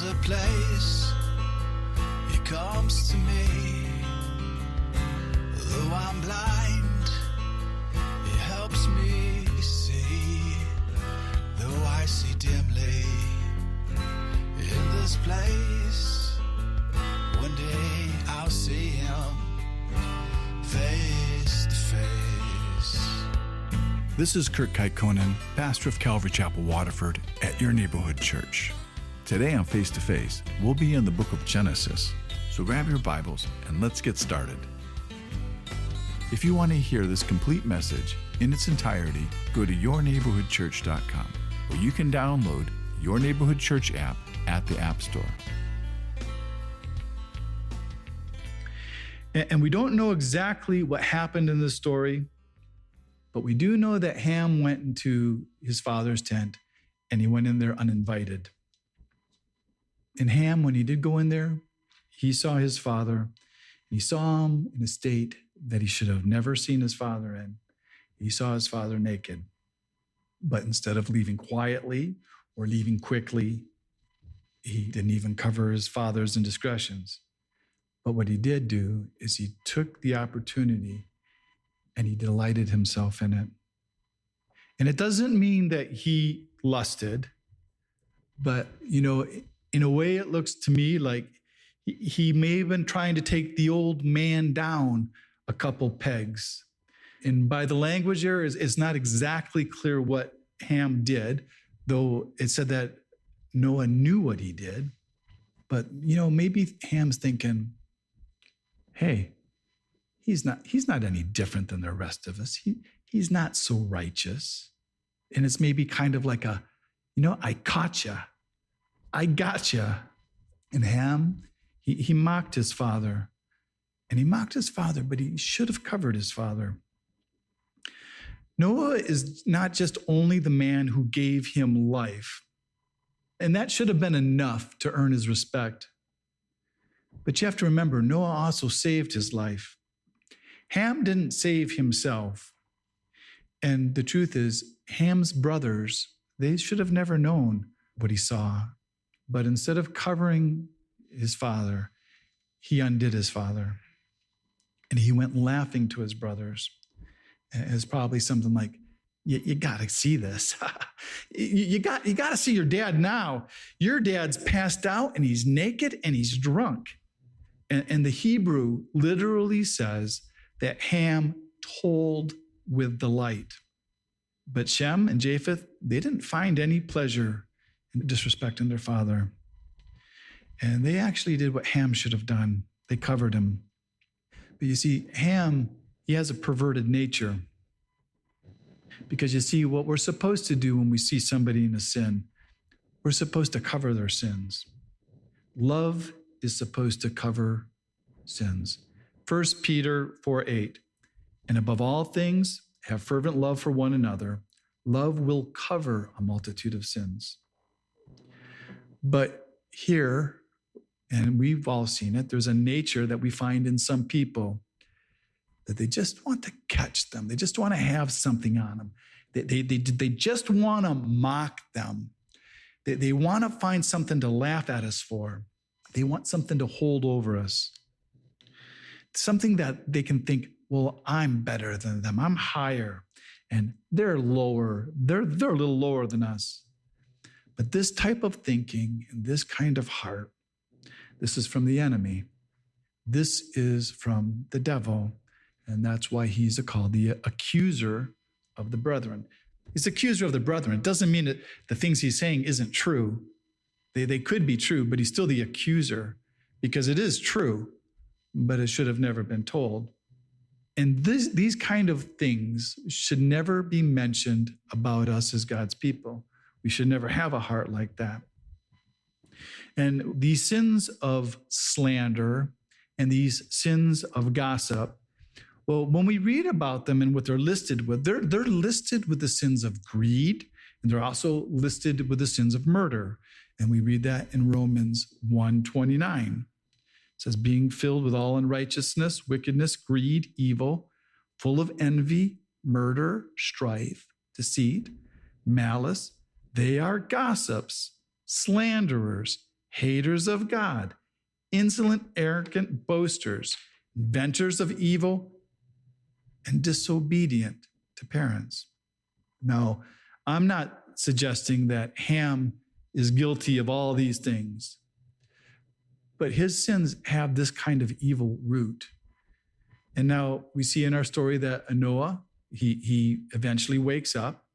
There's a place He comes to me. Though I'm blind, He helps me see. Though I see dimly in this place, one day I'll see Him face to face. This is Kurt Kaikkonen, pastor of Calvary Chapel, Waterford, at your neighborhood church. Today on Face to Face, we'll be in the book of Genesis. So grab your Bibles and let's get started. If you want to hear this complete message in its entirety, go to yourneighborhoodchurch.com, where you can download Your Neighborhood Church app at the App Store. And we don't know exactly what happened in this story, but we do know that Ham went into his father's tent and he went in there uninvited. And Ham, when he did go in there, he saw his father, and he saw him in a state that he should have never seen his father in. He saw his father naked. But instead of leaving quietly or leaving quickly, he didn't even cover his father's indiscretions. But what he did do is he took the opportunity and he delighted himself in it. And it doesn't mean that he lusted, but, in a way it looks to me like he may have been trying to take the old man down a couple pegs. And by the language there, it's not exactly clear what Ham did, though it said that Noah knew what he did. But, maybe Ham's thinking, hey, he's not any different than the rest of us. He's not so righteous. And it's maybe kind of like I caught ya. I got ya. And Ham, he mocked his father. And he mocked his father, but he should have covered his father. Noah is not just only the man who gave him life, and that should have been enough to earn his respect. But you have to remember, Noah also saved his life. Ham didn't save himself. And the truth is, Ham's brothers, they should have never known what he saw. But instead of covering his father, he undid his father. And he went laughing to his brothers. It's probably something like, you got to see this. you got to see your dad now. Your dad's passed out and he's naked and he's drunk. And the Hebrew literally says that Ham told with delight. But Shem and Japheth, they didn't find any pleasure in disrespecting their father. And they actually did what Ham should have done. They covered him. But you see, Ham, he has a perverted nature. Because you see, what we're supposed to do when we see somebody in a sin, we're supposed to cover their sins. Love is supposed to cover sins. 1 Peter 4:8, and above all things, have fervent love for one another. Love will cover a multitude of sins. But here, and we've all seen it, there's a nature that we find in some people that they just want to catch them. They just want to have something on them. They just want to mock them. They want to find something to laugh at us for. They want something to hold over us. Something that they can think, well, I'm better than them. I'm higher. And they're lower. They're a little lower than us. But this type of thinking and this kind of heart, this is from the enemy. This is from the devil. And that's why he's called the accuser of the brethren. He's the accuser of the brethren. It doesn't mean that the things he's saying isn't true. They could be true, but he's still the accuser because it is true, but it should have never been told. And these kind of things should never be mentioned about us as God's people. We should never have a heart like that. And these sins of slander and these sins of gossip, well, when we read about them and what they're listed with, they're listed with the sins of greed, and they're also listed with the sins of murder. And we read that in Romans 1:29. It says, being filled with all unrighteousness, wickedness, greed, evil, full of envy, murder, strife, deceit, malice. They are gossips, slanderers, haters of God, insolent, arrogant boasters, inventors of evil, and disobedient to parents. Now, I'm not suggesting that Ham is guilty of all these things, but his sins have this kind of evil root. And now we see in our story that Noah, he eventually wakes up,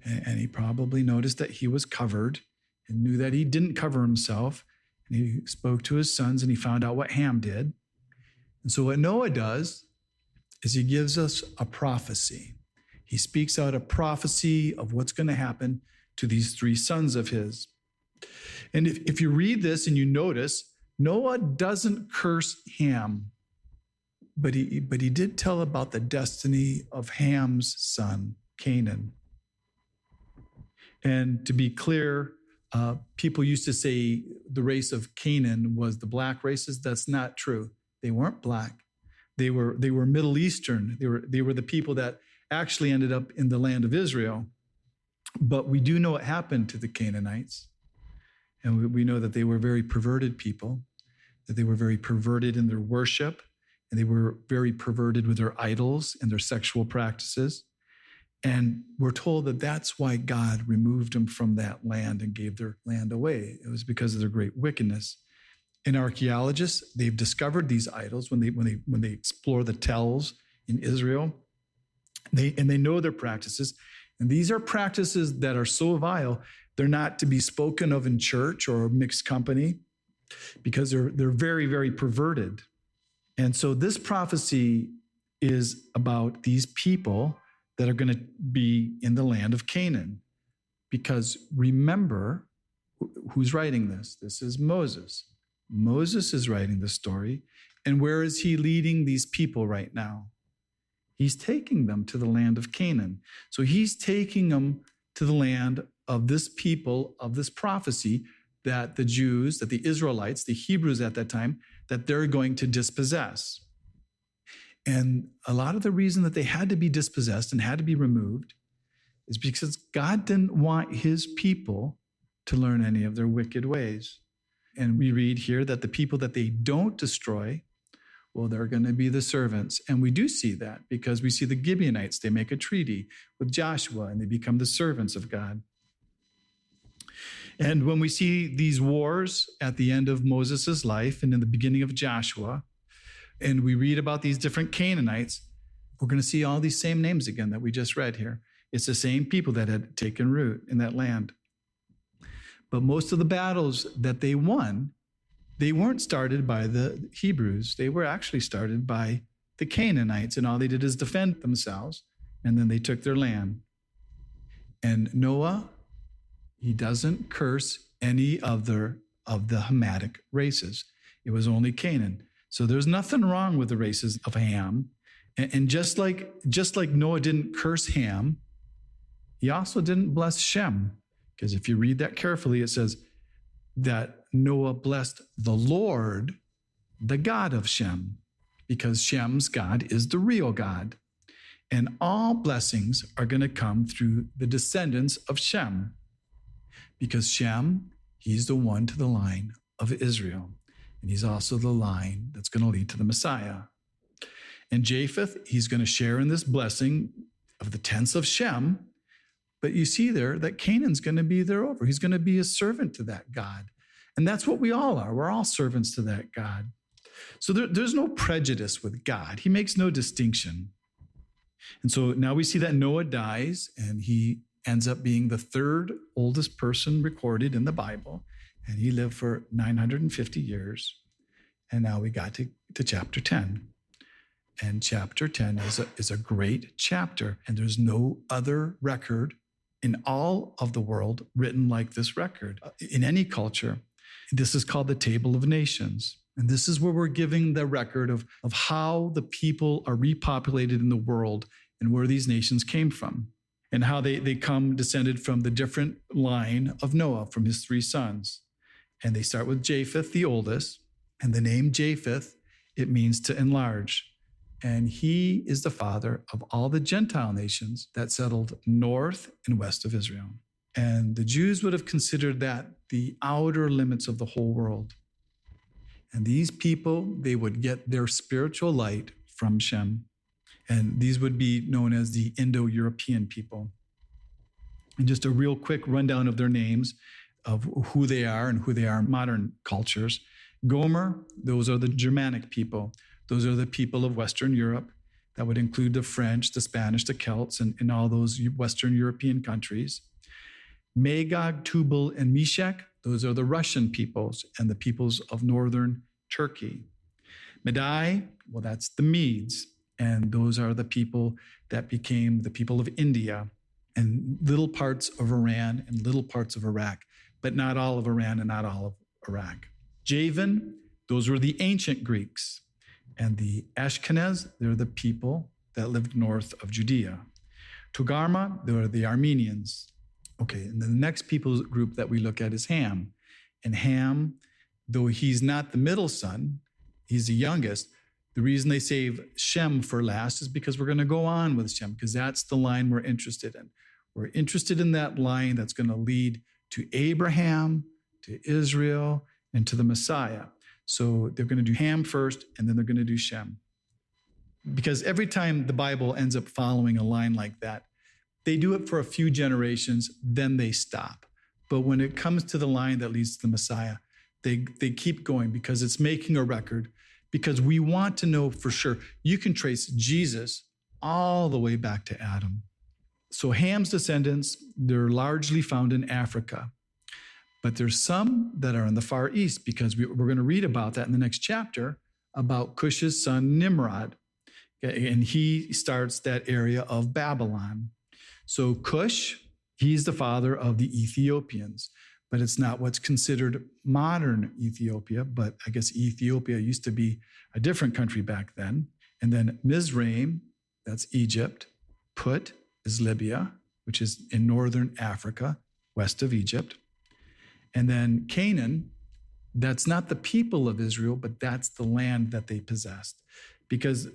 and he probably noticed that he was covered and knew that he didn't cover himself. And he spoke to his sons, and he found out what Ham did. And so what Noah does is he gives us a prophecy. He speaks out a prophecy of what's going to happen to these three sons of his. And if you read this and you notice, Noah doesn't curse Ham, but he did tell about the destiny of Ham's son, Canaan. And to be clear, people used to say the race of Canaan was the black races. That's not true. They weren't black. They were Middle Eastern. They were the people that actually ended up in the land of Israel. But we do know what happened to the Canaanites. And we know that they were very perverted people, that they were very perverted in their worship, and they were very perverted with their idols and their sexual practices. And we're told that that's why God removed them from that land and gave their land away. It was because of their great wickedness. And archaeologists, they've discovered these idols when they explore the tells in Israel. They know their practices. And these are practices that are so vile, they're not to be spoken of in church or mixed company because they're very, very perverted. And so this prophecy is about these people that are going to be in the land of Canaan. Because remember, who's writing this? This is Moses. Moses is writing the story. And where is he leading these people right now? He's taking them to the land of Canaan. So he's taking them to the land of this people, of this prophecy that the Jews, that the Israelites, the Hebrews at that time, that they're going to dispossess. And a lot of the reason that they had to be dispossessed and had to be removed is because God didn't want his people to learn any of their wicked ways. And we read here that the people that they don't destroy, well, they're going to be the servants. And we do see that because we see the Gibeonites, they make a treaty with Joshua and they become the servants of God. And when we see these wars at the end of Moses' life and in the beginning of Joshua, and we read about these different Canaanites, we're going to see all these same names again that we just read here. It's the same people that had taken root in that land. But most of the battles that they won, they weren't started by the Hebrews. They were actually started by the Canaanites, and all they did is defend themselves, and then they took their land. And Noah, he doesn't curse any other of the Hamitic races. It was only Canaan. So there's nothing wrong with the races of Ham. And just like Noah didn't curse Ham, he also didn't bless Shem. Because if you read that carefully, it says that Noah blessed the Lord, the God of Shem, because Shem's God is the real God. And all blessings are going to come through the descendants of Shem. Because Shem, he's the one to the line of Israel. And he's also the line that's going to lead to the Messiah. And Japheth, he's going to share in this blessing of the tents of Shem. But you see there that Canaan's going to be there over. He's going to be a servant to that God. And that's what we all are. We're all servants to that God. So there's no prejudice with God. He makes no distinction. And so now we see that Noah dies, and he ends up being the third oldest person recorded in the Bible. And he lived for 950 years. And now we got to chapter 10. And chapter 10 is a great chapter. And there's no other record in all of the world written like this record. In any culture, this is called the Table of Nations. And this is where we're giving the record of how the people are repopulated in the world and where these nations came from. And how they come descended from the different line of Noah, from his three sons. And they start with Japheth, the oldest. And the name Japheth, it means to enlarge. And he is the father of all the Gentile nations that settled north and west of Israel. And the Jews would have considered that the outer limits of the whole world. And these people, they would get their spiritual light from Shem. And these would be known as the Indo-European people. And just a real quick rundown of their names, of who they are and who they are in modern cultures. Gomer, those are the Germanic people. Those are the people of Western Europe. That would include the French, the Spanish, the Celts, and all those Western European countries. Magog, Tubal, and Meshech, those are the Russian peoples and the peoples of northern Turkey. Madai, well, that's the Medes, and those are the people that became the people of India and little parts of Iran and little parts of Iraq, but not all of Iran and not all of Iraq. Javan, those were the ancient Greeks. And the Ashkenaz, they're the people that lived north of Judea. Togarma, they're the Armenians. Okay, and then the next people group that we look at is Ham. And Ham, though he's not the middle son, he's the youngest. The reason they save Shem for last is because we're going to go on with Shem, because that's the line we're interested in. We're interested in that line that's going to lead to Abraham, to Israel, and to the Messiah. So they're going to do Ham first, and then they're going to do Shem. Because every time the Bible ends up following a line like that, they do it for a few generations, then they stop. But when it comes to the line that leads to the Messiah, they keep going because it's making a record, because we want to know for sure. You can trace Jesus all the way back to Adam. So Ham's descendants, they're largely found in Africa. But there's some that are in the Far East, because we're going to read about that in the next chapter, about Cush's son Nimrod. And he starts that area of Babylon. So Cush, he's the father of the Ethiopians, but it's not what's considered modern Ethiopia, but I guess Ethiopia used to be a different country back then. And then Mizraim, that's Egypt. Put is Libya, which is in northern Africa, west of Egypt. And then Canaan, that's not the people of Israel, but that's the land that they possessed. Because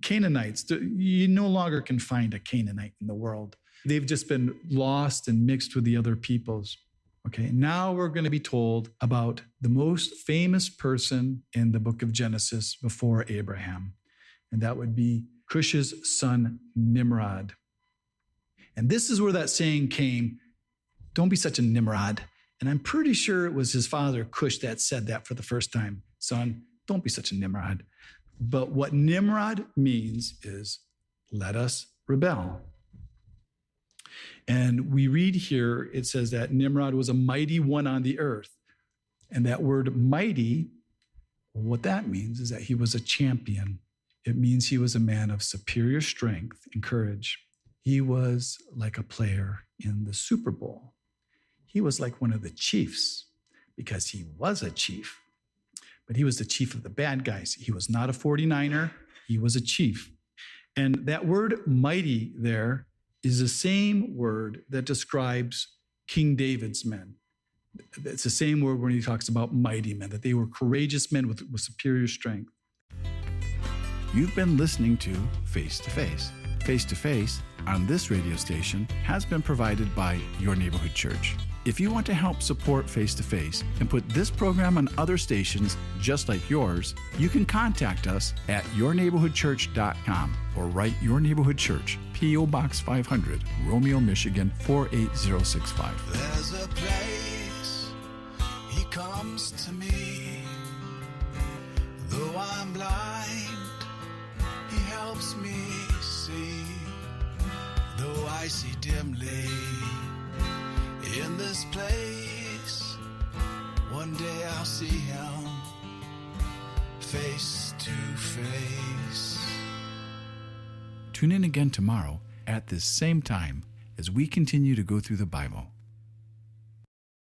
Canaanites, you no longer can find a Canaanite in the world. They've just been lost and mixed with the other peoples. Okay, now we're going to be told about the most famous person in the book of Genesis before Abraham. And that would be Cush's son Nimrod. And this is where that saying came, don't be such a Nimrod. And I'm pretty sure it was his father, Cush, that said that for the first time. Son, don't be such a Nimrod. But what Nimrod means is, let us rebel. And we read here, it says that Nimrod was a mighty one on the earth. And that word mighty, what that means is that he was a champion. It means he was a man of superior strength and courage. He was like a player in the Super Bowl. He was like one of the chiefs, because he was a chief, but he was the chief of the bad guys. He was not a 49er. He was a chief. And that word mighty there is the same word that describes King David's men. It's the same word when he talks about mighty men, that they were courageous men with superior strength. You've been listening to Face to Face. Face to Face on this radio station has been provided by Your Neighborhood Church. If you want to help support Face to Face and put this program on other stations just like yours, you can contact us at yourneighborhoodchurch.com or write Your Neighborhood Church, P.O. Box 500, Romeo, Michigan 48065. There's a place he comes to me. Though I'm blind, he helps me see. Though I see dimly in this place, one day I'll see him face to face. Tune in again tomorrow at this same time as we continue to go through the Bible.